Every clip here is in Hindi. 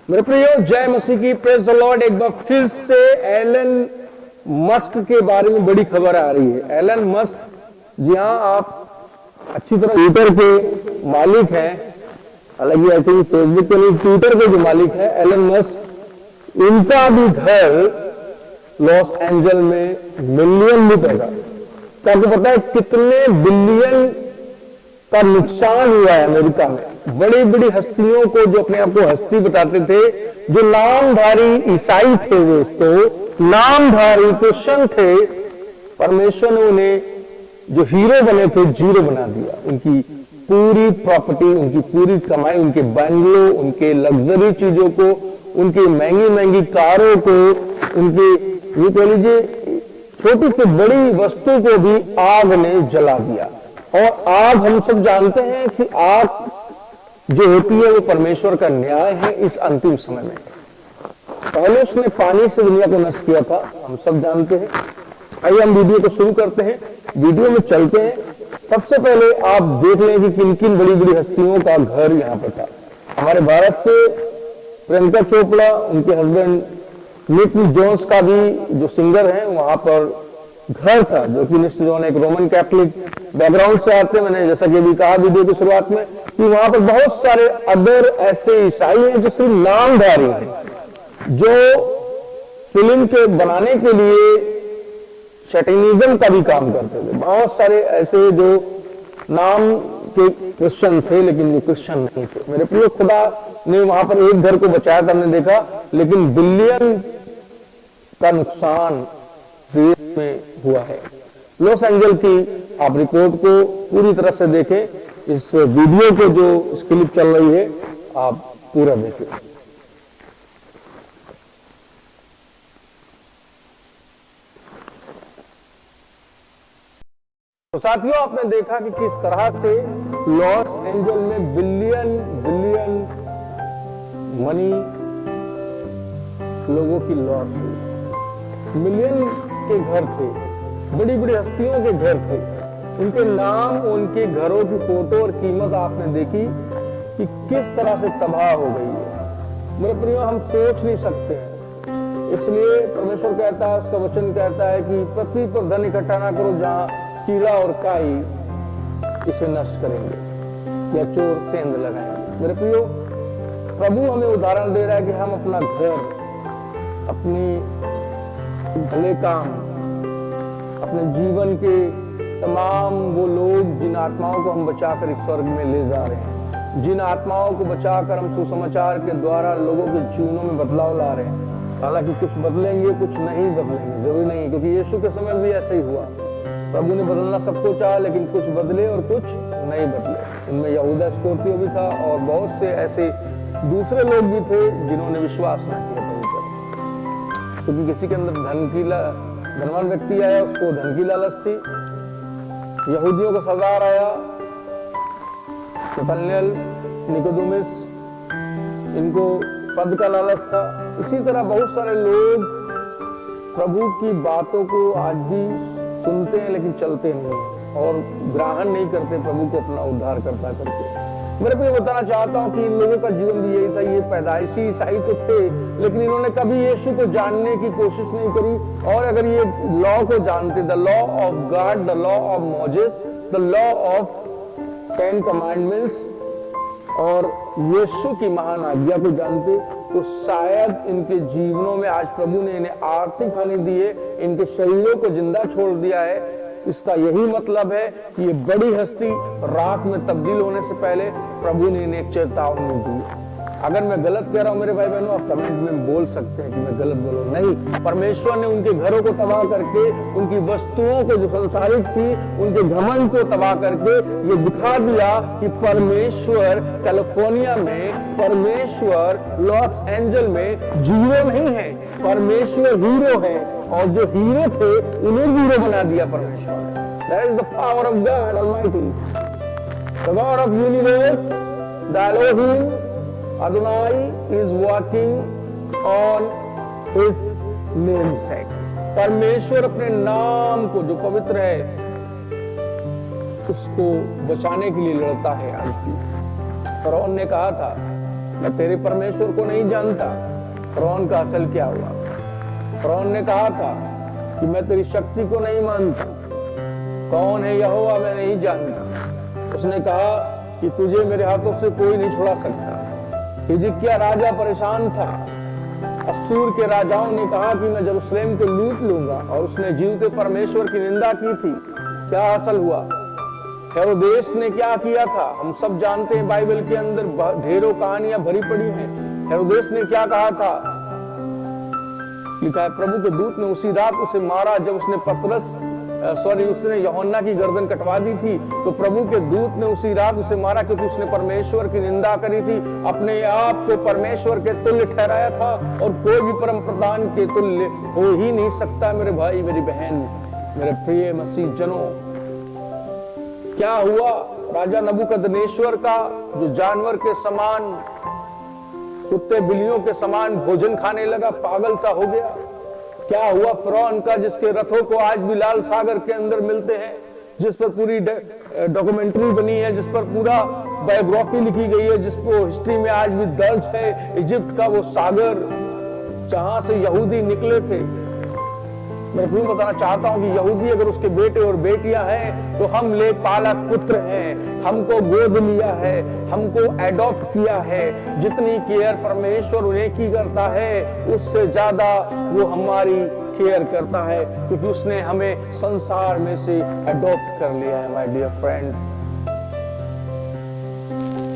मेरे प्रियो, जय मसीह की, प्रेज द लॉर्ड। एक बार फिर से एलन मस्क के बारे में बड़ी खबर आ रही है। एलन मस्क, जी हाँ, आप अच्छी तरह ट्विटर के मालिक हैं। हालांकि आई थिंक फेसबुक के नहीं, ट्विटर के जो मालिक है एलन मस्क, इनका भी घर लॉस एंजल में मिलियन रुपए का, तो आपको पता है कितने बिलियन का नुकसान हुआ है अमेरिका में। बड़ी बड़ी हस्तियों को, जो अपने आप को हस्ती बताते थे, जो नामधारी ईसाई थे, दोस्तों नामधारी क्रिश्चियन थे, परमेश्वर ने उन्हें जो हीरो बने थे जीरो बना दिया। उनकी पूरी प्रॉपर्टी, उनकी पूरी कमाई, उनके बंगलो, उनके लग्जरी चीजों को, उनकी महंगी महंगी कारों को, उनके ये कह लीजिए छोटी से बड़ी वस्तु को भी आग ने जला दिया। और आग, हम सब जानते हैं कि आग जो होती है वो परमेश्वर का न्याय है इस अंतिम समय में। पहले उसने पानी से दुनिया को नष्ट किया था, हम सब जानते हैं। आइए हम वीडियो को शुरू करते हैं, वीडियो में चलते हैं। सबसे पहले आप देख लें कि किन किन बड़ी बड़ी हस्तियों का घर यहाँ पर था। हमारे भारत से प्रियंका चोपड़ा, उनके हस्बैंड निक जोन्स का भी जो सिंगर है वहां पर घर था, जो कि मिस्टर जॉन एक रोमन कैथोलिक बैकग्राउंड से आते हैं। मैंने जैसा कि अभी कहा वीडियो की शुरुआत में कि वहां पर बहुत सारे अदर ऐसे ईसाई हैं जो सिर्फ नामधारी हैं, जो फिल्म के बनाने के लिए शैतानिज्म का भी काम करते थे। बहुत सारे ऐसे जो नाम के क्रिश्चियन थे लेकिन वो क्रिश्चियन नहीं थे। मेरे प्रिय, खुदा ने वहां पर एक घर को बचाया था, हमने देखा, लेकिन बिलियन का नुकसान देश में हुआ है। लॉस एंजल की आप रिपोर्ट को पूरी तरह से देखें। इस वीडियो को जो इस क्लिप चल रही है आप पूरा देखें। तो साथियों, आपने देखा कि किस तरह से लॉस एंजल में बिलियन बिलियन मनी लोगों की लॉस हुई। मिलियन के घर थे, बड़ी बड़ी हस्तियों के घर थे, उनके नाम, उनके घरों की फोटो और कीमत आपने देखी कि किस तरह से तबाह हो गई है। मेरे प्रियो, हम सोच नहीं सकते हैं। इसलिए परमेश्वर कहता है, उसका वचन कहता है कि पृथ्वी पर धन इकट्ठा ना करो जहां कीड़ा और काई इसे नष्ट करेंगे या चोर सेंध लगाएंगे। मेरे प्रियो, प्रभु हमें उदाहरण दे रहा है कि हम अपना घर, अपनी भले काम, अपने जीवन के तमाम वो लोग जिन आत्माओं को हम बचाकर एक स्वर्ग में ले जा रहे हैं, जिन आत्माओं को बचाकर हम सुसमाचार के द्वारा लोगों के जीवनों में बदलाव ला रहे हैं। हालांकि कुछ बदलेंगे, कुछ नहीं बदलेंगे, जरूरी नहीं, क्योंकि यीशु के समय भी ऐसे ही हुआ। प्रभु ने बदलना सबको चाहा, लेकिन कुछ बदले और कुछ नहीं बदले। इनमें यहूदा स्कॉर्पियो भी था और बहुत से ऐसे दूसरे लोग भी थे जिन्होंने विश्वास न किया प्रभु पर। क्योंकि किसी के अंदर धनवान व्यक्ति आया, उसको धन की लालच थी। यहूदियों का सरदार आया, नतनएल, निकोदेमुस, इनको पद का लालच था। इसी तरह बहुत सारे लोग प्रभु की बातों को आज भी सुनते हैं लेकिन चलते नहीं और ग्रहण नहीं करते प्रभु को अपना उद्धार करता करके। मेरे को ये बताना चाहता हूं कि इन लोगों का जीवन भी यही था। ये पैदाइशी ईसाई तो थे, लेकिन इन्होंने कभी यीशु को जानने की कोशिश नहीं करी। और अगर ये लॉ को जानते, the law of God, the law of Moses, the law of 10 commandments और यीशु की महान आज्ञा को जानते, तो शायद इनके जीवनों में आज प्रभु ने इन्हें आर्थिक हानि दी है, इनके शरीरों को जिंदा छोड़ दिया है। इसका यही मतलब है कि ये बड़ी हस्ती राख में तब्दील होने से पहले प्रभु ने इन्हें एक चेतावनी दी। अगर मैं गलत कह रहा हूं मेरे भाई बहनों, आप कमेंट में बोल सकते हैं कि मैं गलत बोलूं। नहीं, परमेश्वर ने उनके घरों को तबाह करके, उनकी वस्तुओं को जो संसारिक थी, उनके घमंड को तबाह करके ये दिखा दिया कि परमेश्वर कैलिफोर्निया में, परमेश्वर लॉस एंजल में जीरो नहीं है, परमेश्वर हीरो है। और जो हीरो थे उन्हें हीरो बना दिया परमेश्वर ने। That is the power of God Almighty, the God of universe, the Elohim Adonai is working on His namesake. परमेश्वर अपने नाम को जो पवित्र है उसको बचाने के लिए लड़ता है आज भी। फरौन ने कहा था मैं तेरे परमेश्वर को नहीं जानता। फिरौन का असल क्या हुआ? फिरौन ने कहा था कि मैं तेरी शक्ति को नहीं मानता, कौन है यहोवा मैं नहीं जानता। उसने कहा कि तुझे मेरे हाथों से कोई नहीं छुड़ा सकता। हिजकिय्याह राजा परेशान था। अश्शूर के राजाओं ने कहा कि मैं यरूशलेम को लूट लूंगा, और उसने जीवते परमेश्वर की निंदा की थी। क्या हासिल हुआ? हेरोदेस ने क्या किया था हम सब जानते हैं। बाइबल के अंदर ढेरों कहानियां भरी पड़ी हैं। हेरोदेस ने क्या कहा था? लिखा है प्रभु के दूत ने उसी रात उसे मारा जब उसने उसने यूहन्ना की गर्दन कटवा दी थी। तो प्रभु के दूत ने उसी रात उसे मारा क्योंकि उसने परमेश्वर की निंदा करी थी, अपने आप को परमेश्वर के तुल्य ठहराया था, और कोई भी परम प्रधान के तुल्य हो ही नहीं सकता। मेरे भाई, मेरी बहन, मेरे प्रिय मसीह जनों, क्या हुआ? राजा नबूकदनेस्वर का जो जानवर के समान, कुत्ते बिल्लियों के समान भोजन खाने लगा, पागल सा हो गया। क्या हुआ फिरौन का, जिसके रथों को आज भी लाल सागर के अंदर मिलते हैं, जिस पर पूरी डॉक्यूमेंट्री बनी है, जिस पर पूरा बायोग्राफी लिखी गई है, जिसको हिस्ट्री में आज भी दर्ज है। इजिप्ट का वो सागर जहां से यहूदी निकले थे। मैं क्यों बताना चाहता हूं कि यहूदी अगर उसके बेटे और बेटियां हैं तो हम ले पाला पुत्र हैं, हमको गोद लिया है, हमको एडॉप्ट किया है। जितनी केयर परमेश्वर उन्हें की करता है, उससे ज्यादा वो हमारी केयर करता है, क्योंकि उसने हमें संसार में से एडॉप्ट कर लिया है। माय डियर फ्रेंड,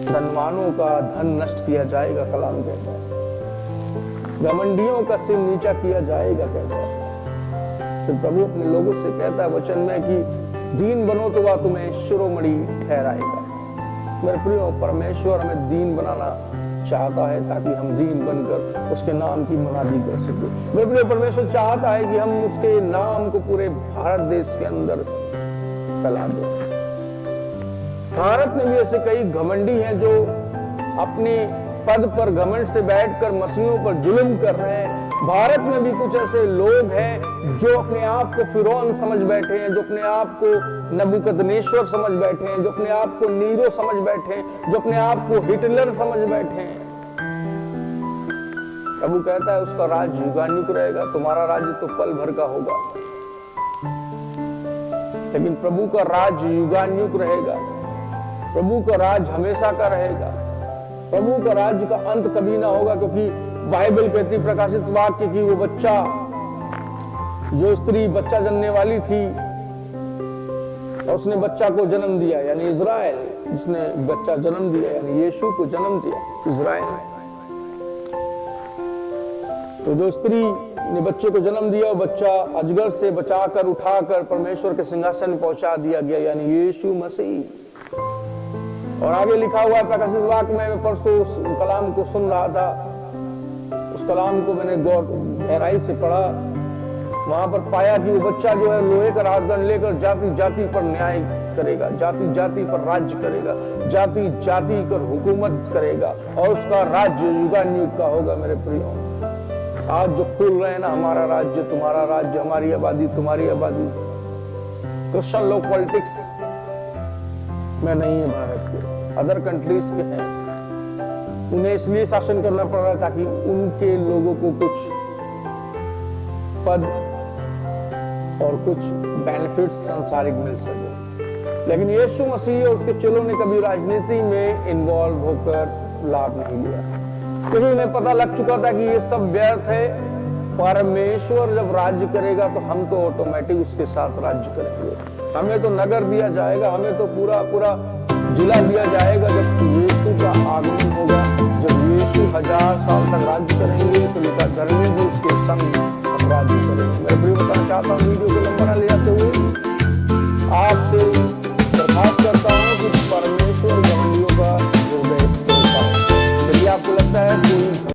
धनवानों का धन नष्ट किया जाएगा, कलाम कहता है। घमंडियों का सिर नीचा किया जाएगा, कहता है। तो प्रभु अपने लोगों से कहता है वचन में कि दीन बनो तो वह तुम्हें शिरोमणि ठहराएगा। मेरे प्रियो, परमेश्वर हमें दीन बनाना चाहता है ताकि हम दीन बनकर उसके नाम की मनादी कर सके। मेरे प्रियो, परमेश्वर चाहता है कि हम उसके नाम को पूरे भारत देश के अंदर फैला दें। भारत में भी ऐसे कई घमंडी हैं जो अपने पद पर घमंड से बैठकर मसीहों पर जुल्म कर रहे हैं। भारत में भी कुछ ऐसे लोग हैं जो अपने आप को फिरौन समझ बैठे हैं, जो अपने आप को नबूकदनेस्वर समझ बैठे हैं, जो अपने आप को नीरो समझ बैठे हैं, जो अपने आप को हिटलर समझ बैठे हैं। प्रभु कहता है उसका राज युगानुयुग रहेगा, तुम्हारा राज्य तो पल भर का होगा, लेकिन प्रभु का राज युगानुयुग रहेगा। प्रभु का राज हमेशा का रहेगा। प्रभु का राज्य का अंत कभी ना होगा, क्योंकि बाइबल कहती, प्रकाशित वाक्य की वो बच्चा, जो स्त्री बच्चा जनने वाली थी और उसने बच्चा को जन्म दिया, यानी इजराइल, जिसने बच्चा जन्म दिया यानी यीशु को जन्म दिया, इजराइल। तो जो स्त्री ने बच्चे को जन्म दिया, वो बच्चा अजगर से बचाकर उठाकर परमेश्वर के सिंहासन में पहुंचा दिया गया, यानी यीशु मसीह। और आगे लिखा हुआ है प्रकाशित वाक्य में, मैं परसों उस कलाम को सुन रहा था, उस कलाम को मैंने गौर गहराई से पढ़ा। वहां पर पाया कि वो बच्चा जो है लोहे का राजदंड लेकर जाति जाति पर न्याय करेगा, जाति जाति पर राज्य करेगा, जाति जाति पर हुकूमत करेगा, और उसका राज्य युगानुयुग का होगा। मेरे प्रियो, आज जो खुल रहे हैं ना, हमारा राज्य तुम्हारा राज्य, हमारी आबादी तुम्हारी आबादी, क्रिश्चियन लोग पॉलिटिक्स में नहीं है, भारत के अदर कंट्रीज के हैं। उन्हें इसलिए शासन करना पड़ रहा है ताकि उनके लोगों को कुछ पद और कुछ बेनिफिट्स सांसारिक मिल सके। लेकिन यीशु मसीह और उसके चेलों ने कभी राजनीति में इन्वॉल्व होकर लाभ नहीं लिया, क्योंकि उन्हें पता लग चुका था कि ये सब व्यर्थ है। परमेश्वर जब राज्य करेगा तो हम तो ऑटोमेटिक उसके साथ राज्य करेंगे। हमें तो नगर दिया जाएगा, हमें तो पूरा पूरा जिला दिया जाएगा जब यीशु का आगमन होगा। जब यीशु 1000 साल तक राज्य करेंगे तो लिखा धर्मी भी उसके संग हम राज्य करेंगे। मैं भी बताना चाहता हूँ वीडियो